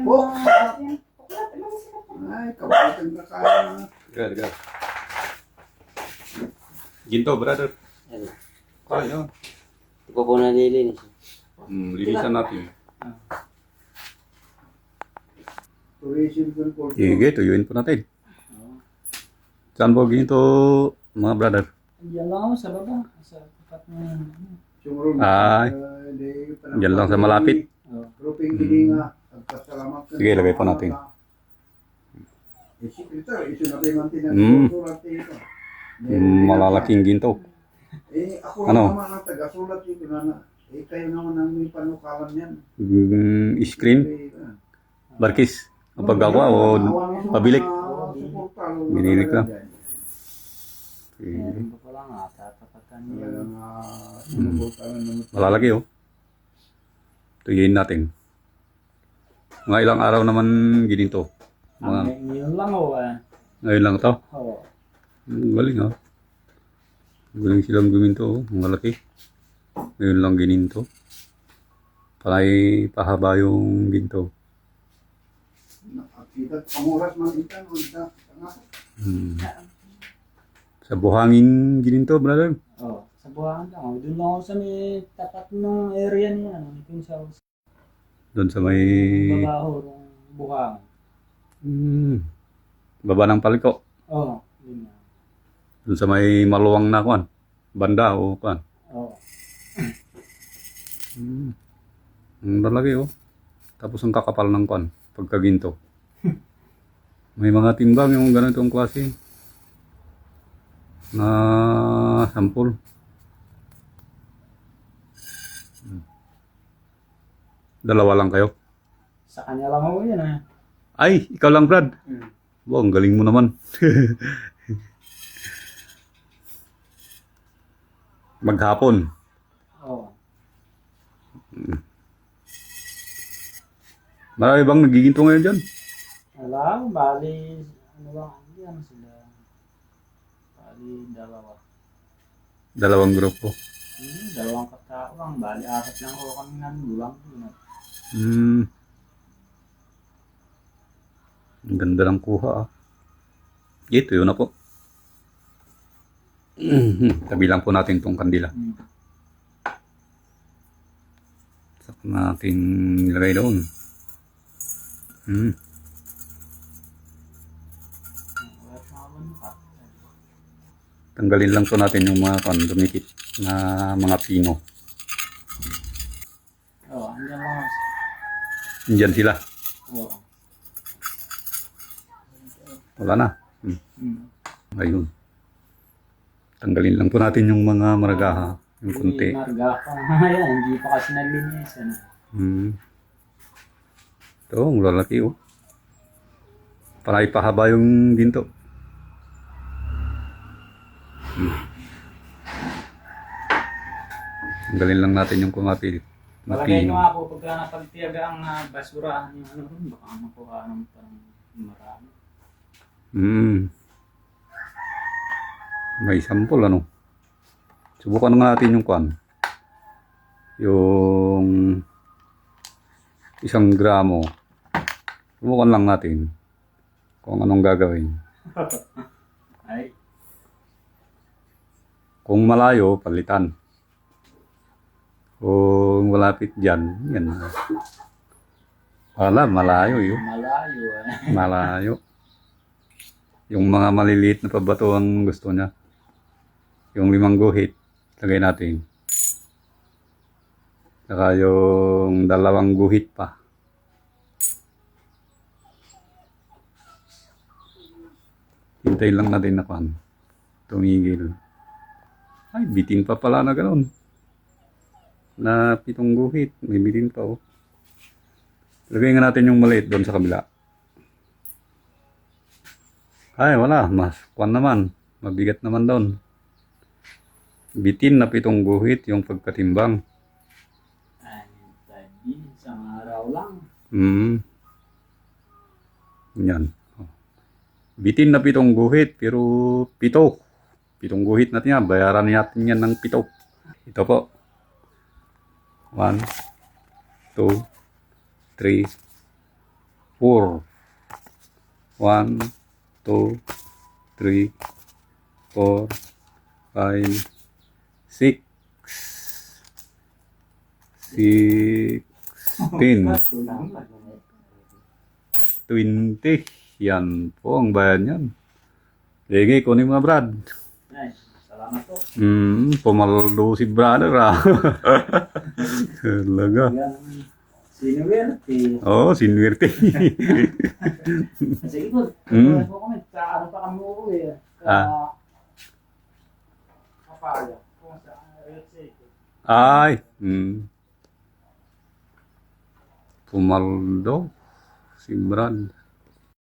yung Oh. mga... Ay, kawasan na kaya. Good. Ginto, brother. Ano? Kaya yun. Ito pa po nalilinis. Linisan natin. Tourism control. Sige, tuyuin po natin. Saan po ginto, mga brother? Diyan lang ako sa baba. Sa tapat ng... Ay. Diyan lang sa malapit. Grouping hindi nga. Salamat. Sige, lagay po natin. Secretary, sinabi man Mm. tinasulat ito. Malalaking ginto. Ako Ano? naman ang taga-sulat ito na. Kayo naman ang may panukalan yan. Screen, barkis. Ang paggawa o pabilik. Binilik lang. Meron pa pala nga, tatapatan niya. Malalaki oh. Tuyuin natin. Mga ilang araw naman gininto. Ngayon lang o Ngayon lang to. Oo. Galing oh. Galing silang guminto oh. Malaki. Ngayon lang gininto. Palay pahaba yung ginto. Pamuras man ikan. Sa buhangin gininto, brother. Oo. Sa buhangan lang. Doon lang ako sa may tapat ng area niya. Kung sa Doon sa may babaho ng buhangan. baba ng paliko. Oo. Yun na. Doon sa may maluwang na kuan. Banda o kuan. Oo. Ang lalaki oh. Tapos ang kakapal ng kuan. Pagkaginto. May mga timbang yung ganitong klase. Na sampol. Dalawa lang kayo. Sa kanya lang ako yun Ay, ikaw lang, Brad. Wow, ang galing mo naman. Maghapon. Oo. Marami bang nagiginto ngayon dyan? Wala, bali, ano lang, yan sila. Bali, dalawa. Dalawang grupo. Dalawang katao lang, bali, apat lang ako kami nandulang. Ang ganda ng kuha ah. Ito yun na po. Tabi lang po natin itong kandila. Saka natin nilagay doon. Tanggalin lang po natin yung mga dumikit na mga pino. Oo, andyan lang ako. Indiyan sila. Oo. Wala na. Ayun. Tanggalin lang po natin yung mga maragaha. Yung kunti. Marga pa nga yan, hindi pa kasi nalinis. Ito, ang lalaki oh. Para ipahaba yung ginto. Tanggalin lang natin yung kumapit. Malagay nyo nga po pagka napagtiyaga ang basurahan yung ano rin, baka makuha ng parang marami. May sample ano. Subukan nga natin yung kwan. Yung 1 gramo. Subukan lang natin kung anong gagawin. Ay, Kung malayo, palitan. Kung malapit dyan, yan. Wala, malayo yun. malayo Malayo. Yung mga maliliit na pabato ang gusto niya. Yung 5 guhit, lagay natin. Saka yung 2 guhit pa. Hintayin lang natin na kan. Tumigil. Ay, bitin pa pala na gano'n. Na 7 guhit. May bitin pa oh. Lagay nga natin yung maliit doon sa kabila. Ay, wala. Mas kwan naman. Mabigat naman doon. Bitin na 7 guhit yung pagkatimbang. ay, tadi, isang araw lang. Yan. Bitin na 7 guhit, pero 7. 7 guhit natin yan. Bayaran natin yan ng 7. Ito po. 1, 2, 3, 4. 1, 2, 3, 4, 5, 6, 16, 20. Yan po ang bayan yan. Sige, kunin mo nga, Brad. Ay, salamat po. Pumaldo si brother ah. Talaga. Yan, sinuwerte. Oo, sinwerte. Sige po, Mm. po kami. Sa ano pa kami uuwi. Ah. Kapaya. Kung sa Red City. Ay. Pumaldo si Brad.